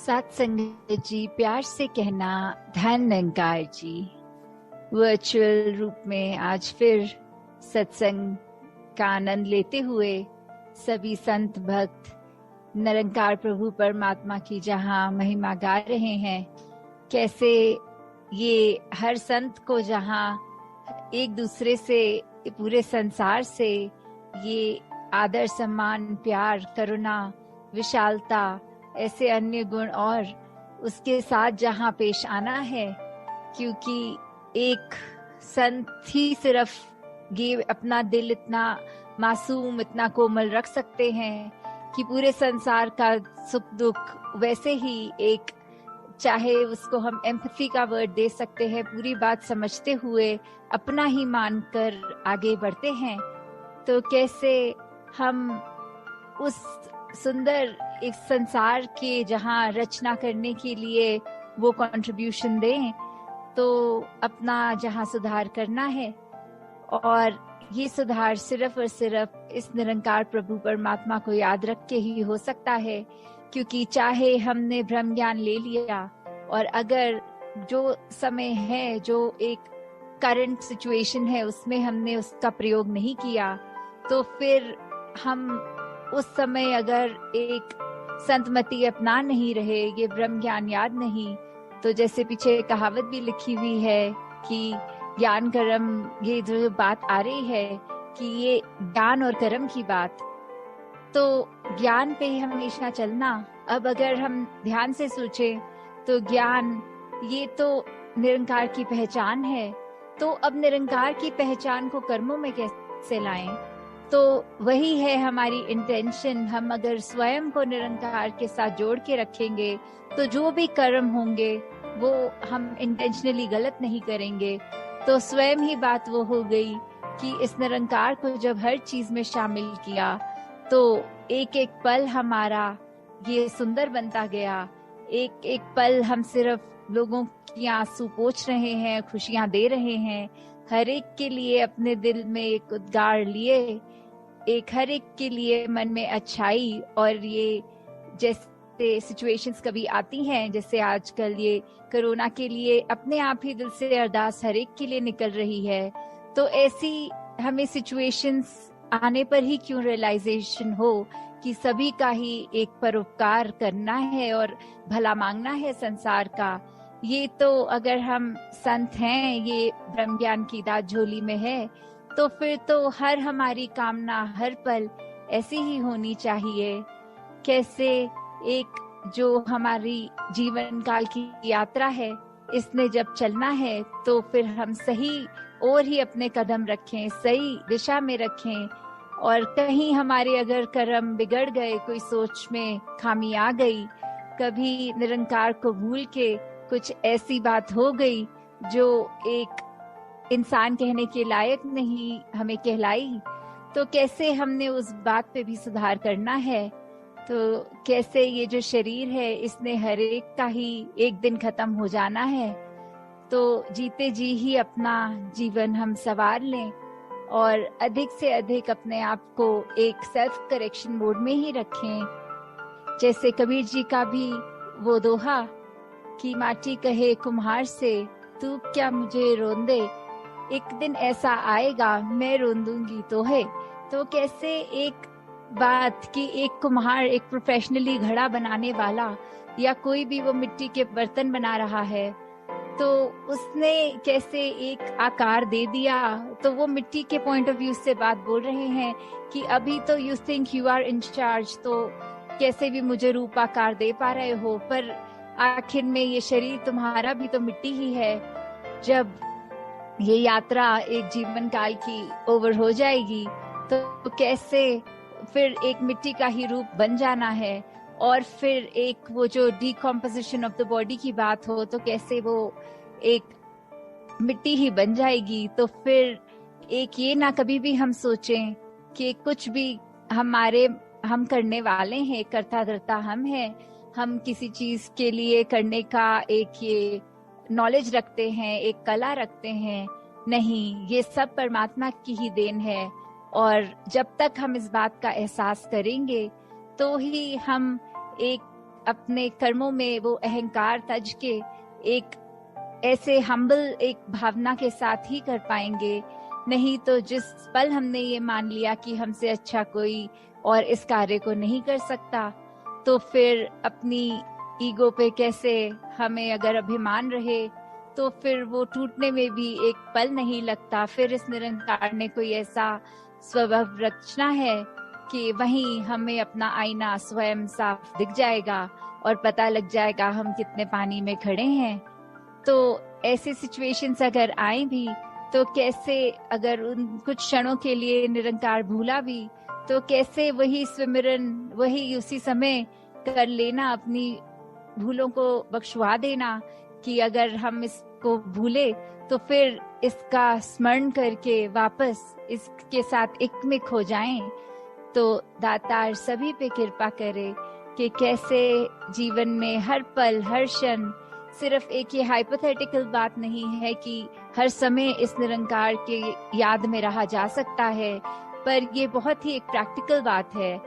सत्संग जी, प्यार से कहना धन निरंकार जी। वर्चुअल रूप में आज फिर सत्संग का आनंद लेते हुए सभी संत भक्त निरंकार प्रभु परमात्मा की जहाँ महिमा गा रहे हैं, कैसे ये हर संत को जहाँ एक दूसरे से, पूरे संसार से ये आदर, सम्मान, प्यार, करुणा, विशालता, ऐसे अन्य गुण और उसके साथ जहाँ पेश आना है, क्योंकि एक संत ही सिर्फ ये अपना दिल इतना मासूम, इतना कोमल रख सकते हैं कि पूरे संसार का सुख दुख वैसे ही एक, चाहे उसको हम एम्पैथी का वर्ड दे सकते हैं, पूरी बात समझते हुए अपना ही मानकर आगे बढ़ते हैं। तो कैसे हम उस सुंदर एक संसार के जहाँ रचना करने के लिए वो कंट्रीब्यूशन दें, तो अपना जहाँ सुधार करना है, और ये सुधार सिर्फ और सिर्फ इस निरंकार प्रभु परमात्मा को याद रख के ही हो सकता है। क्योंकि चाहे हमने ब्रह्म ज्ञान ले लिया और अगर जो समय है, जो एक करंट सिचुएशन है, उसमें हमने उसका प्रयोग नहीं किया, तो फिर हम उस समय अगर एक संतमति अपना नहीं रहे, ये ब्रह्म ज्ञान याद नहीं, तो जैसे पीछे कहावत भी लिखी हुई है कि ज्ञान कर्म, ये जो बात आ रही है कि ये ज्ञान और कर्म की बात, तो ज्ञान पे ही हमेशा चलना। अब अगर हम ध्यान से सोचें तो ज्ञान ये तो निरंकार की पहचान है, तो अब निरंकार की पहचान को कर्मों में कैसे लाएं? तो वही है हमारी इंटेंशन। हम अगर स्वयं को निरंकार के साथ जोड़ के रखेंगे तो जो भी कर्म होंगे वो हम इंटेंशनली गलत नहीं करेंगे। तो स्वयं ही बात वो हो गई कि इस निरंकार को जब हर चीज में शामिल किया तो एक एक पल हमारा ये सुंदर बनता गया। एक एक पल हम सिर्फ लोगों की आंसू पोंछ रहे हैं, खुशियां दे रहे हैं, हर एक के लिए अपने दिल में एक उद्गार लिए, एक हर एक के लिए मन में अच्छाई। और ये जैसे सिचुएशंस कभी आती हैं, जैसे आजकल ये कोरोना के लिए अपने आप ही दिल से अरदास हर एक के लिए निकल रही है, तो ऐसी हमें सिचुएशंस आने पर ही क्यों रियलाइजेशन हो कि सभी का ही एक परोपकार करना है और भला मांगना है संसार का। ये तो अगर हम संत हैं, ये ब्रह्म ज्ञान की दात झोली में है, तो फिर तो हर हमारी कामना हर पल ऐसी ही होनी चाहिए। कैसे एक जो हमारी जीवन काल की यात्रा है, इसने जब चलना है तो फिर हम सही और ही अपने कदम रखें, सही दिशा में रखें। और कहीं हमारे अगर कर्म बिगड़ गए, कोई सोच में खामी आ गई, कभी निरंकार को भूल के कुछ ऐसी बात हो गई जो एक इंसान कहने के लायक नहीं हमें कहलाई, तो कैसे हमने उस बात पे भी सुधार करना है। तो कैसे ये जो शरीर है, इसने हर एक का ही एक दिन खत्म हो जाना है, तो जीते जी ही अपना जीवन हम संवार लें और अधिक से अधिक अपने आप को एक सेल्फ करेक्शन मोड में ही रखें। जैसे कबीर जी का भी वो दोहा कि माटी कहे कुम्हार से, तू क्या मुझे रोंदे, एक दिन ऐसा आएगा मैं रोंदूंगी तो है। तो कैसे एक बात कि एक कुम्हार, एक प्रोफेशनली घड़ा बनाने वाला या कोई भी वो मिट्टी के बर्तन बना रहा है, तो उसने कैसे एक आकार दे दिया, तो वो मिट्टी के पॉइंट ऑफ व्यू से बात बोल रहे हैं कि अभी तो you think you are in charge, तो कैसे भी मुझे रूप आकार दे पा रहे हो, पर आखिर में ये शरीर तुम्हारा भी तो मिट्टी ही है। जब ये यात्रा एक जीवन काल की ओवर हो जाएगी तो कैसे फिर एक मिट्टी का ही रूप बन जाना है, और फिर एक वो जो डिकम्पोजिशन ऑफ द बॉडी की बात हो, तो कैसे वो एक मिट्टी ही बन जाएगी। तो फिर एक ये ना कभी भी हम सोचें कि कुछ भी हम करने वाले हैं, करता धरता हम हैं, हम किसी चीज के लिए करने का एक ये नॉलेज रखते हैं, एक कला रखते हैं। नहीं, ये सब परमात्मा की ही देन है। और जब तक हम इस बात का एहसास करेंगे तो ही हम एक अपने कर्मों में वो अहंकार तज के एक ऐसे हम्बल एक भावना के साथ ही कर पाएंगे। नहीं तो जिस पल हमने ये मान लिया कि हमसे अच्छा कोई और इस कार्य को नहीं कर सकता, तो फिर अपनी ईगो पे कैसे हमें अगर अभिमान रहे तो फिर वो टूटने में भी एक पल नहीं लगता। फिर इस निरंकार ने कोई ऐसा स्वभाव रचना है कि वहीं हमें अपना आईना स्वयं साफ दिख जाएगा और पता लग जाएगा हम कितने पानी में खड़े हैं। तो ऐसे सिचुएशंस अगर आए भी तो कैसे, अगर उन कुछ क्षणों के लिए निरंकार भूला भी तो कैसे वही स्विमिरन वही उसी समय कर लेना, अपनी भूलों को बख्शवा देना कि अगर हम इसको भूले तो फिर इसका स्मरण करके वापस इसके साथ एक में खो जाएं। तो दातार सभी पे कृपा करे कि कैसे जीवन में हर पल हर क्षण, सिर्फ एक ये हाइपोथेटिकल बात नहीं है कि हर समय इस निरंकार के याद में रहा जा सकता है, पर ये बहुत ही एक प्रैक्टिकल बात है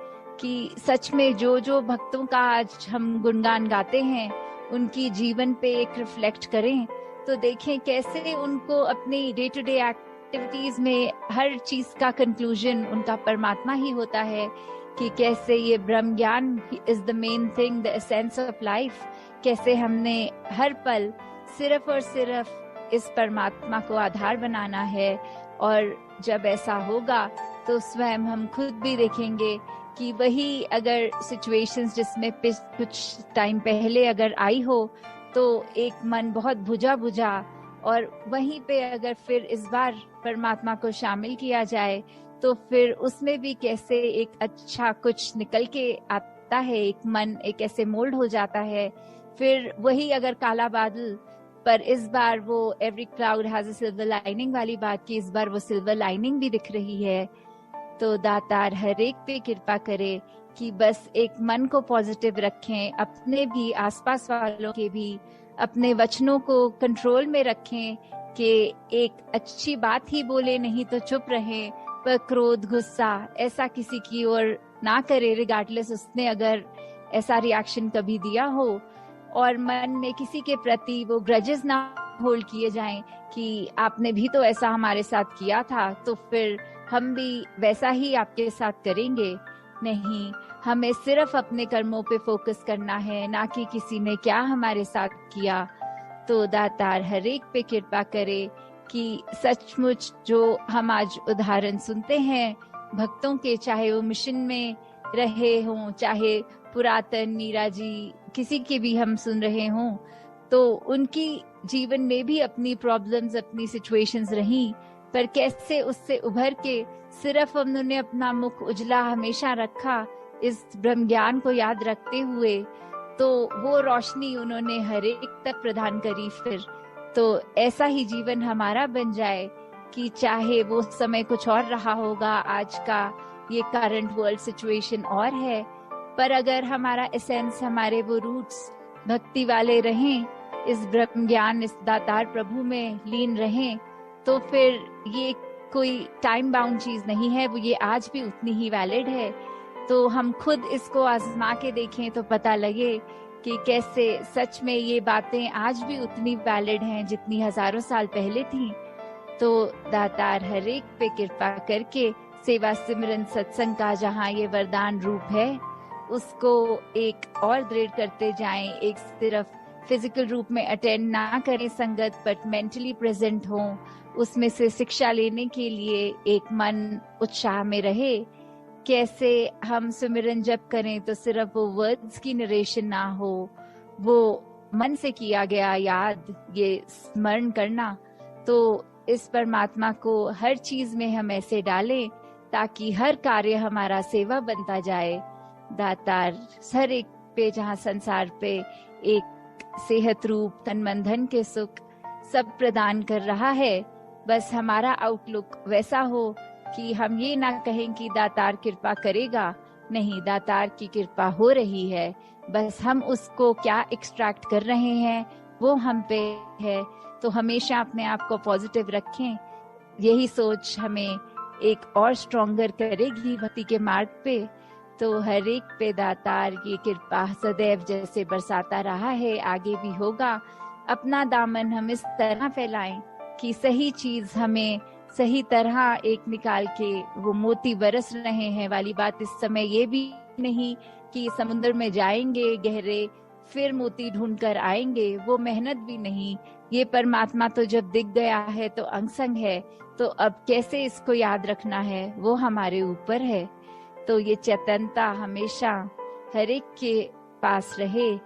कि सच में जो जो भक्तों का आज हम गुणगान गाते हैं उनकी जीवन पे एक रिफ्लेक्ट करें तो देखें कैसे उनको अपनी डे टू डे एक्टिविटीज में हर चीज का कंक्लूजन उनका परमात्मा ही होता है। कि कैसे ये ब्रह्म ज्ञान is the main thing, the essence of life. कैसे हमने हर पल सिर्फ और सिर्फ इस परमात्मा को आधार बनाना है। और जब ऐसा होगा तो स्वयं हम खुद भी देखेंगे कि वही अगर सिचुएशंस जिसमें कुछ टाइम पहले अगर आई हो तो एक मन बहुत बुझा बुझा, और वहीं पे अगर फिर इस बार परमात्मा को शामिल किया जाए तो फिर उसमें भी कैसे एक अच्छा कुछ निकल के आता है। एक मन एक ऐसे मोल्ड हो जाता है। फिर वही अगर काला बादल, पर इस बार वो every cloud has a silver lining वाली बात की इस बार वो सिल्वर लाइनिंग भी दिख रही है। तो दातार हर एक पे कृपा करे कि बस एक मन को पॉजिटिव रखें, अपने भी आसपास वालों के भी, अपने वचनों को कंट्रोल में रखें कि एक अच्छी बात ही बोले, नहीं तो चुप रहें। पर क्रोध गुस्सा ऐसा किसी की ओर ना करे, रिगार्डलेस उसने अगर ऐसा रिएक्शन कभी दिया हो। और मन में किसी के प्रति वो ग्रजेस ना होल्ड किए जाएं कि आपने भी तो ऐसा हमारे साथ किया था तो फिर हम भी वैसा ही आपके साथ करेंगे। नहीं, हमें सिर्फ अपने कर्मों पे फोकस करना है, ना कि किसी ने क्या हमारे साथ किया। तो दातार हर एक पे कृपा करे कि सचमुच जो हम आज उदाहरण सुनते हैं भक्तों के, चाहे वो मिशन में रहे हों, चाहे पुरातन मीरा जी, किसी के भी हम सुन रहे हों, तो उनकी जीवन में भी अपनी प्रॉब्लम्स अपनी सिचुएशंस रही, पर कैसे उससे उभर के सिर्फ उन्होंने अपना मुख उजला हमेशा रखा इस ब्रह्म ज्ञान को याद रखते हुए। तो वो रोशनी उन्होंने हर एक तक प्रदान करी। फिर तो ऐसा ही जीवन हमारा बन जाए कि चाहे वो समय कुछ और रहा होगा, आज का ये करंट वर्ल्ड सिचुएशन और है, पर अगर हमारा एसेंस, हमारे वो रूट्स भक्ति वाले रहें, इस ब्रह्म ज्ञान इस दातार प्रभु में लीन रहें, तो फिर ये कोई टाइम बाउंड चीज नहीं है, वो ये आज भी उतनी ही वैलिड है। तो हम खुद इसको आजमा के देखें तो पता लगे कि कैसे सच में ये बातें आज भी उतनी वैलिड हैं जितनी हजारों साल पहले थी। तो दातार हर एक पे कृपा करके सेवा सिमरन सत्संग का जहाँ ये वरदान रूप है उसको एक और दृढ़ करते जाएं। एक सिर्फ फिजिकल रूप में अटेंड ना करें संगत, बट मेंटली प्रेजेंट हों, उसमें से शिक्षा लेने के लिए एक मन उत्साह में रहे। कैसे हम सुमिरन जप करें तो सिर्फ वो वर्ड्स की नरेशन ना हो, वो मन से किया गया याद, ये स्मरण करना। तो इस परमात्मा को हर चीज में हम ऐसे डालें ताकि हर कार्य हमारा सेवा बनता जाए। दातार हर एक पे जहाँ संसार पे एक सेहत रूप तन मन धन के सुख सब प्रदान कर रहा है, बस हमारा आउटलुक वैसा हो कि हम ये ना कहें कि दातार कृपा करेगा, नहीं, दातार की कृपा हो रही है, बस हम उसको क्या एक्सट्रैक्ट कर रहे हैं वो हम पे है। तो हमेशा अपने आप को पॉजिटिव रखें, यही सोच हमें एक और स्ट्रॉन्गर करेगी भक्ति के मार्ग पे। तो हर एक पे दातार की कृपा सदैव जैसे बरसाता रहा है, आगे भी होगा। अपना दामन हम इस तरह फैलाएं कि सही चीज हमें सही तरह एक निकाल के वो मोती बरस रहे हैं वाली बात इस समय ये भी नहीं कि समुद्र में जाएंगे गहरे फिर मोती ढूंढ कर आएंगे, वो मेहनत भी नहीं। ये परमात्मा तो जब दिख गया है तो अंग संग है, तो अब कैसे इसको याद रखना है वो हमारे ऊपर है। तो ये चेतनता हमेशा हर एक के पास रहे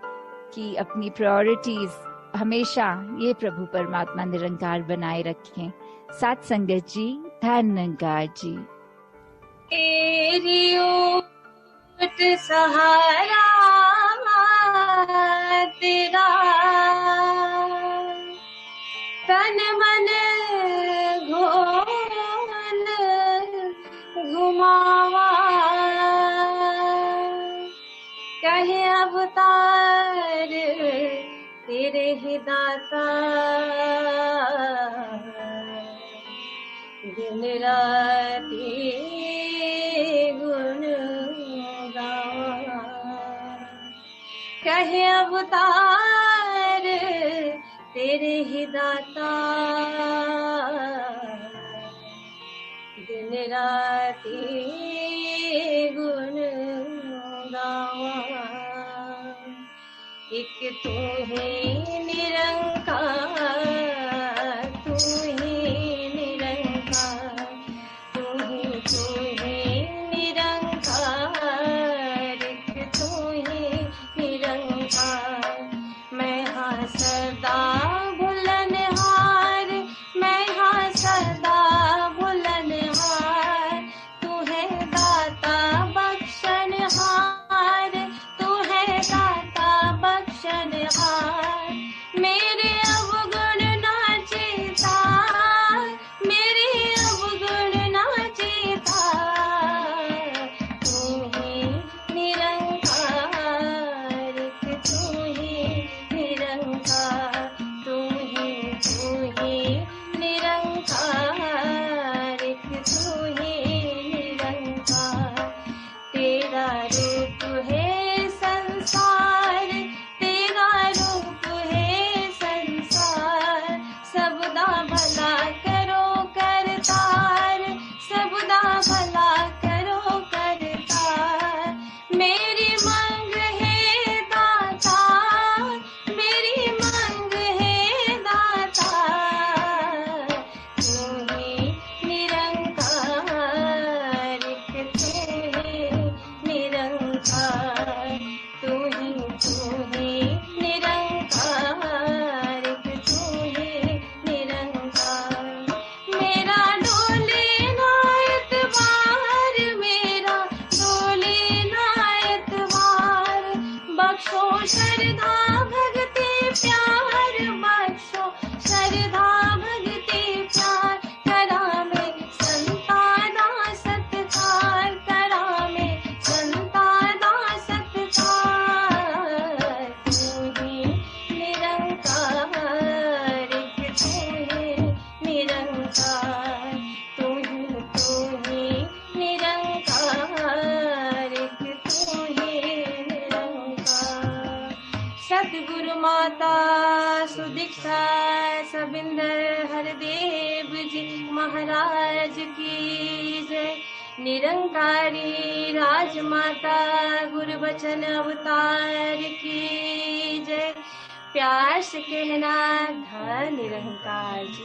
कि अपनी प्रायोरिटीज हमेशा ये प्रभु परमात्मा निरंकार बनाए रखें। साथ संगत जी, धन निरंकार जी। तेरी ओट सहारा तेरा, तन मन घोल घुमावा, कहे अवतार तेरे ही दाता, दिन राती गुण गावा, कहे अवतार तेरे ही दाता, दिन राती गुण गावा। एक तू ही निरंकार, तू ही निरंकार, तू ही निरंकार, एक तू ही निरंकार। मैं हाँ सदा भुलनहार, मैं हाँ सदा भुलनहार, तू है दाता बख्शनहार, तू है दाता बख्शनहार। मेरे अवगुण ना चेता, मेरे अवगुण ना चेता, तू ही निरंकार, तू ही निरंकार, तू ही निरंकार, तू ही निरंकार। तेरा रूप है संसार, तेरा रूप है संसार, सबदा भला करो करतार, सबदा भला करो करतार। मेरी मांग है दाता, मेरी मांग है दाता, तू ही निरंकार, तू ही निरंकार, तू ही निरंकार, तू ही निरंकार। मेरा डोले ना एतबार, मेरा डोले ना एतबार, बख्शो श्रद्धा भक्ति प्यार, बख्शो श्रद्धा भक्ति प्यार। करा में संताना सत्कार, करा में संताना सत्कार, तू ही निरंकार, तू ही निरंकार, तू ही निरंकार, तू ही निरंकार। सतगुरु माता सुदीक्षा सबिंदर हरदेव जी महाराज की जय। निरंकारी राजमाता गुरु बचन अवतार की जय। प्यार से कहना धन निरंकार जी।